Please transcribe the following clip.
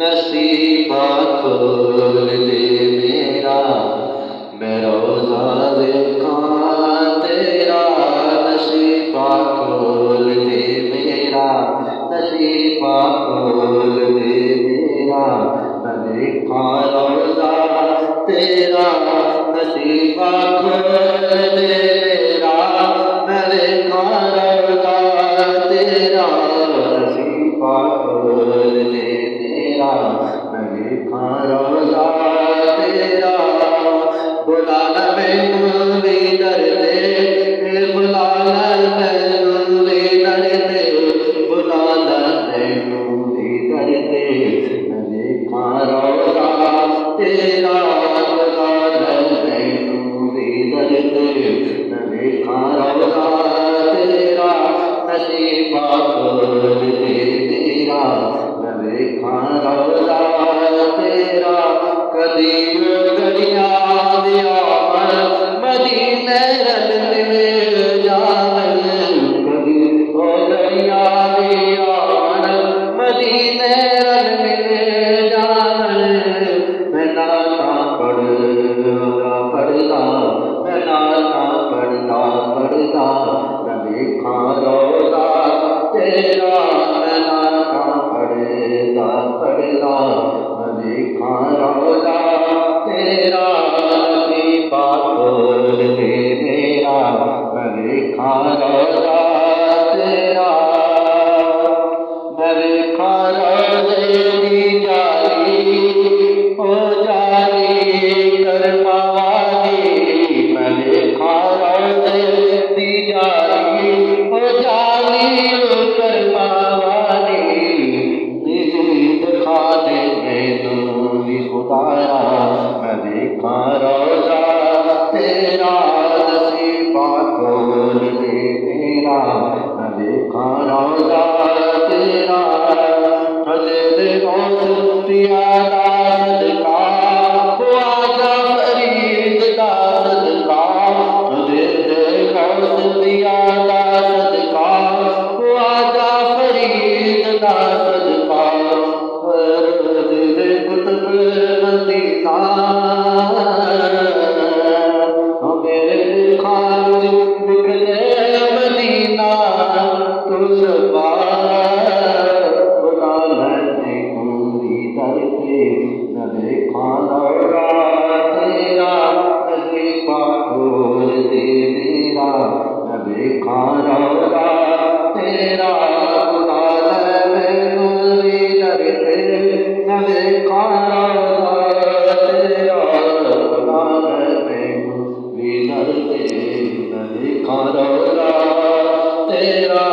नसीबा खोल दे मेरा, मैं रोज़ा देखा तेरा। नसीबा खोल दे मेरा, नसीबा खोल दे मेरा, मैं देखा रोज़ा तेरा। नसीबा खोल दे मेरा, मैं देखा रोज़ा तेरा। नसीबा खोल दे मेरा, मैं देखा रोज़ा तेरा। बुलाना मैनू भी डरते, बुलाना मैनू भी डरते, बुलाना मैनू भी डरते, मैं देखा रोज़ा तेरा। बुलाना मैनू भी डरते, मैं देखा रोज़ा तेरा। नसीबा खोल दे मेरा, मैं देखा रोज़ा तेरा। कदीम गलियां दिया मदीने रन में जान, कदीम गलियां दिया मदीने रन में जान। मैं नाता पढ़दा पढ़दा, मैं नाता पढ़दा पढ़दा, मैं देखा रोज़ा तेरा। मैं नाता पढ़दा पढ़दा, मैं देखा रोज़ा तेरा। नसीबा खोल दे मेरा, मैं देखा रोज़ा तेरा। मैं देखा रोज़े दी जाली, ओ जाली करमा वाली। मैं देखा रोज़े दी जाली, ओ जाली करमा वाली। दिखा दे मैनू भी खुदाया, मैं देखा रोज़ा तेरा। नसीबा खोल दे मेरा, मैं देखा रोज़ा तेरा। हज़रत गौस पिया दा सदका, ख्वाजा फरीद दा सदका। हज़रत गौस पिया दा सदका, ख्वाजा फरीद दा सदका। कुतुब मदीना मेरे ख्वाब निकले मदीना तुरबा। खुदा लने पूरी दरते, न देखा रोज़ा तेरा। नसीबा खोल दे मेरा, न देखा रोज़ा तेरा। खुदा लने पूरी दरते, न देखा रोज़ा तेरा। खुदा लने पूरी दरते, न देखा रोज़ा तेरा।